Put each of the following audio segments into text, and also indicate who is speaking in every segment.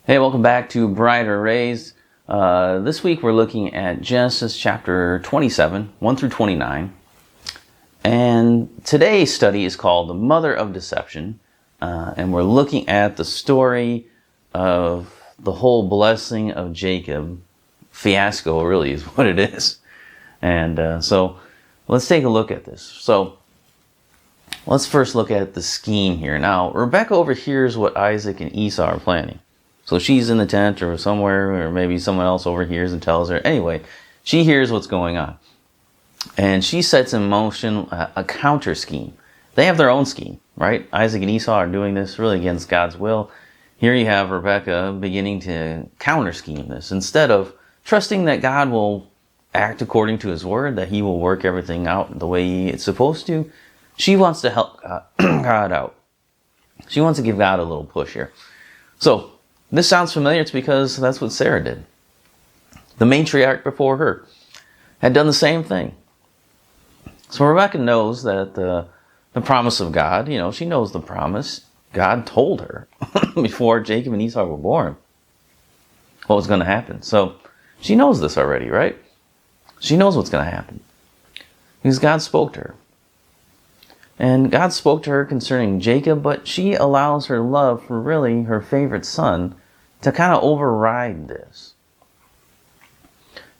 Speaker 1: Hey, welcome back to Brighter Rays. This week we're looking at Genesis chapter 27, 1 through 29. And today's study is called The Mother of Deception. And we're looking at the story of the whole blessing of Jacob. Fiasco really is what it is. And so let's take a look at this. So let's first look at the scheme here. Now, Rebekah overhears what Isaac and Esau are planning. So she's in the tent or somewhere, or maybe someone else overhears and tells her. Anyway, she hears what's going on. And she sets in motion a counter scheme. They have their own scheme, right? Isaac and Esau are doing this really against God's will. Here you have Rebekah beginning to counter scheme this. Instead of trusting that God will act according to his word, that he will work everything out the way it's supposed to, she wants to help God out. She wants to give God a little push here. So, this sounds familiar. It's because that's what Sarah did. The matriarch before her had done the same thing. So Rebekah knows that the promise of God, she knows the promise. God told her before Jacob and Esau were born what was going to happen. So she knows this already, right? She knows what's going to happen. Because God spoke to her. And God spoke to her concerning Jacob, but she allows her love for really her favorite son to kind of override this.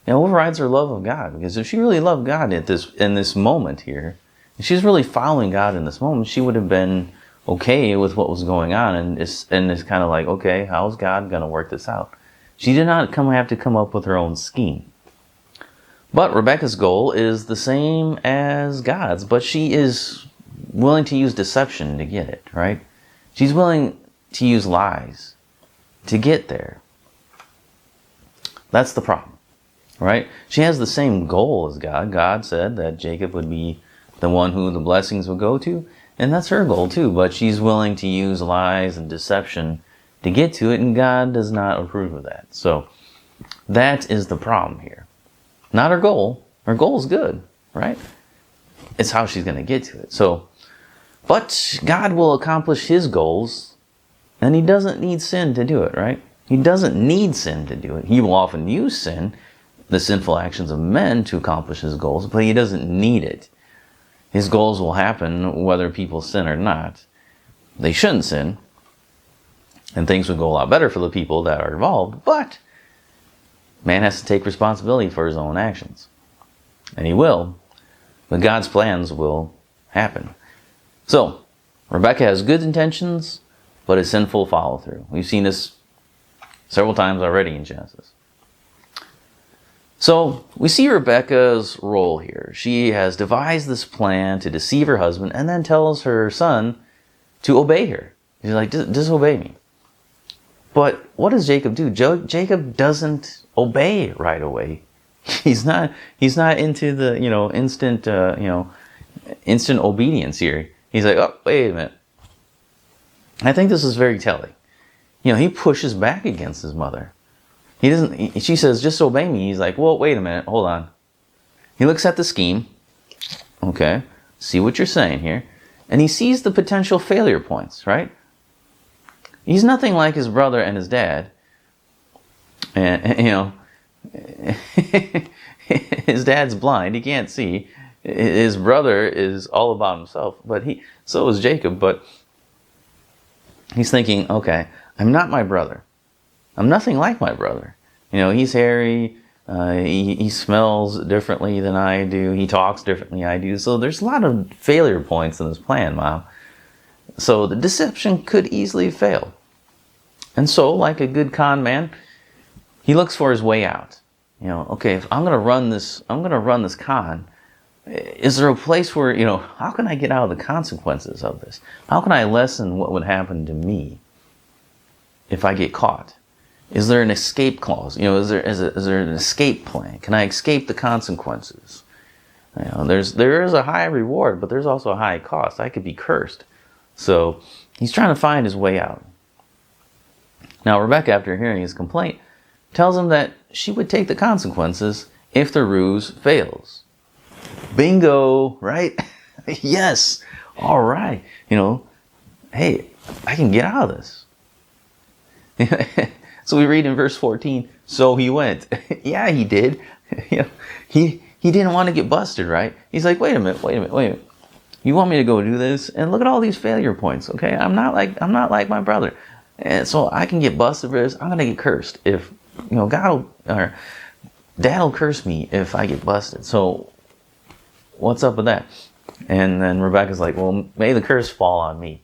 Speaker 1: It overrides her love of God, because if she really loved God in this moment here, if she's really following God in this moment, she would have been okay with what was going on, and it's kind of like, okay, how's God going to work this out? She did not have to come up with her own scheme. But Rebekah's goal is the same as God's, but she is willing to use deception to get it, right? She's willing to use lies to get there. That's the problem, right? She has the same goal as God. God said that Jacob would be the one who the blessings would go to, and that's her goal too, but she's willing to use lies and deception to get to it, and God does not approve of that. So that is the problem here. Not her goal. Her goal is good, right? It's how she's going to get to it. But God will accomplish his goals, and he doesn't need sin to do it, right? He doesn't need sin to do it. He will often use sin, the sinful actions of men, to accomplish his goals, but he doesn't need it. His goals will happen whether people sin or not. They shouldn't sin, and things would go a lot better for the people that are involved, but man has to take responsibility for his own actions. And he will, but God's plans will happen. So, Rebekah has good intentions, but a sinful follow-through. We've seen this several times already in Genesis. So, we see Rebekah's role here. She has devised this plan to deceive her husband and then tells her son to obey her. He's like, disobey me. But what does Jacob do? Jacob doesn't obey right away. He's not into the, instant obedience here. He's like, oh, wait a minute. I think this is very telling. He pushes back against his mother. She says, just obey me. He's like, well, wait a minute, hold on. He looks at the scheme. Okay, see what you're saying here. And he sees the potential failure points, right? He's nothing like his brother and his dad. And his dad's blind. He can't see. His brother is all about himself. So is Jacob. But he's thinking, okay, I'm not my brother. I'm nothing like my brother. He's hairy. He smells differently than I do. He talks differently than I do. So there's a lot of failure points in this plan, Mom. So the deception could easily fail. And so, like a good con man, he looks for his way out. Okay, if I'm going to run this con, is there a place where, how can I get out of the consequences of this? How can I lessen what would happen to me if I get caught? Is there an escape clause? Is there an escape plan? Can I escape the consequences? There is a high reward, but there's also a high cost. I could be cursed. So he's trying to find his way out. Now Rebekah, after hearing his complaint, tells him that she would take the consequences if the ruse fails. Bingo, right? Yes. All right. Hey, I can get out of this. So we read in verse 14, so he went. Yeah, he did. He didn't want to get busted, right? He's like, wait a minute. You want me to go do this? And look at all these failure points, okay? I'm not like my brother. And so I can get busted for this. I'm going to get cursed if, Dad will curse me if I get busted. So what's up with that? And then Rebekah's like, well, may the curse fall on me.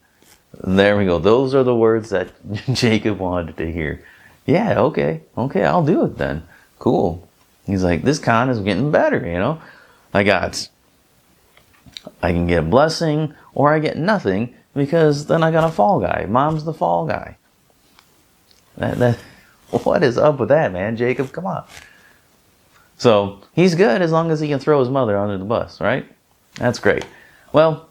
Speaker 1: There we go. Those are the words that Jacob wanted to hear. Yeah, okay, I'll do it then. Cool. He's like, this con is getting better, I can get a blessing or I get nothing because then I got a fall guy. Mom's the fall guy. What is up with that, man? Jacob, come on. So he's good as long as he can throw his mother under the bus, right? That's great. Well,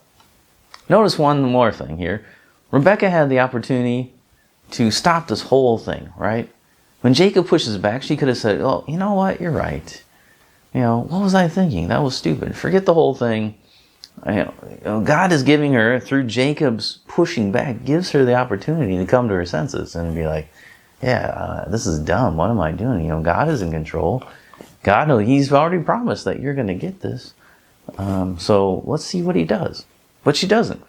Speaker 1: notice one more thing here. Rebekah had the opportunity to stop this whole thing, right? When Jacob pushes back, she could have said, oh, you know what? You're right. What was I thinking? That was stupid. Forget the whole thing. God is giving her, through Jacob's pushing back, gives her the opportunity to come to her senses and be like, this is dumb. What am I doing? God is in control. God, he's already promised that you're going to get this. So let's see what he does. But she doesn't.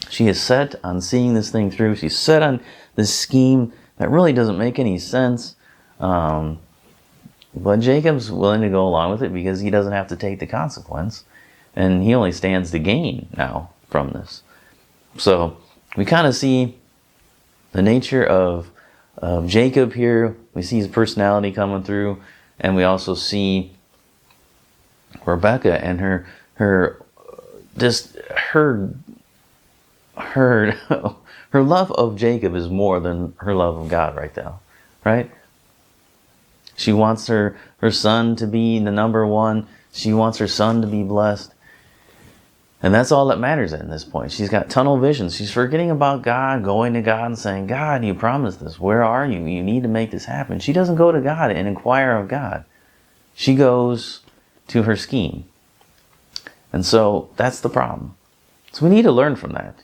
Speaker 1: She is set on seeing this thing through. She's set on this scheme that really doesn't make any sense. But Jacob's willing to go along with it because he doesn't have to take the consequence. And he only stands to gain now from this. So we kind of see the nature of Jacob here. We see his personality coming through. And we also see Rebekah and her love of Jacob is more than her love of God right now, right? She wants her son to be the number one. She wants her son to be blessed. And that's all that matters at this point. She's got tunnel vision. She's forgetting about God, going to God and saying, God, you promised this. Where are you? You need to make this happen. She doesn't go to God and inquire of God. She goes to her scheme. And so that's the problem. So we need to learn from that.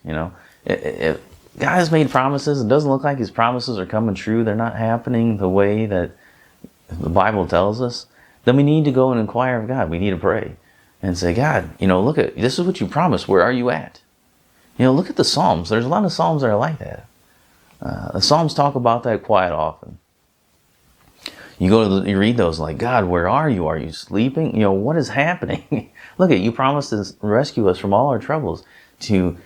Speaker 1: If God has made promises, it doesn't look like his promises are coming true. They're not happening the way that the Bible tells us. Then we need to go and inquire of God. We need to pray and say, God, look at, this is what you promised. Where are you at? Look at the Psalms. There's a lot of Psalms that are like that. The Psalms talk about that quite often. You read those like, God, where are you? Are you sleeping? What is happening? Look at, you promised to rescue us from all our troubles, to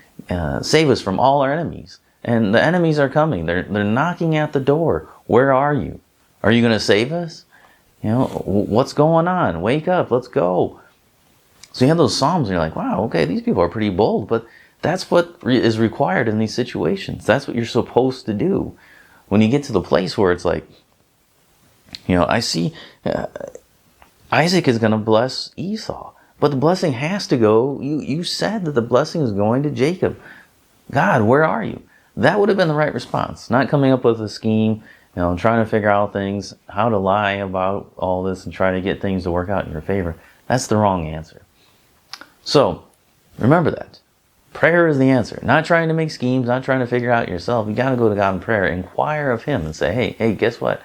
Speaker 1: save us from all our enemies. And the enemies are coming. They're knocking at the door. Where are you? Are you going to save us? What's going on? Wake up. Let's go. So you have those Psalms and you're like, wow, okay, these people are pretty bold, but that's what is required in these situations. That's what you're supposed to do. When you get to the place where it's like, I see Isaac is going to bless Esau, but the blessing has to go. You said that the blessing is going to Jacob. God, where are you? That would have been the right response. Not coming up with a scheme, trying to figure out things, how to lie about all this and try to get things to work out in your favor. That's the wrong answer. So remember that. Prayer is the answer. Not trying to make schemes, not trying to figure out yourself. You got to go to God in prayer, inquire of him and say, hey, guess what?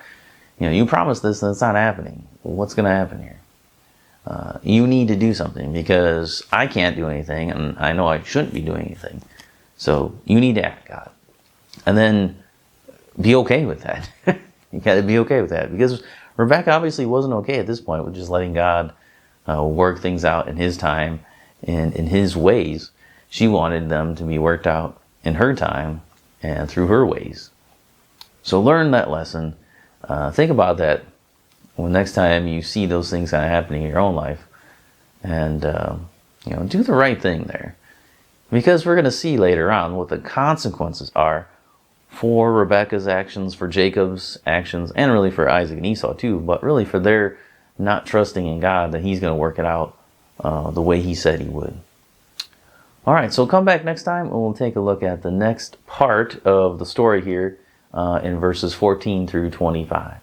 Speaker 1: You promised this and it's not happening. What's going to happen here? You need to do something because I can't do anything and I know I shouldn't be doing anything. So you need to act, God. And then be okay with that. You got to be okay with that because Rebekah obviously wasn't okay at this point with just letting God work things out in his time and in his ways. She wanted them to be worked out in her time and through her ways. So learn that lesson. Think about that when next time you see those things kind of happening in your own life. And, do the right thing there. Because we're going to see later on what the consequences are for Rebekah's actions, for Jacob's actions, and really for Isaac and Esau too, but really for their not trusting in God that he's going to work it out the way he said he would. All right, so come back next time and we'll take a look at the next part of the story here in verses 14 through 25.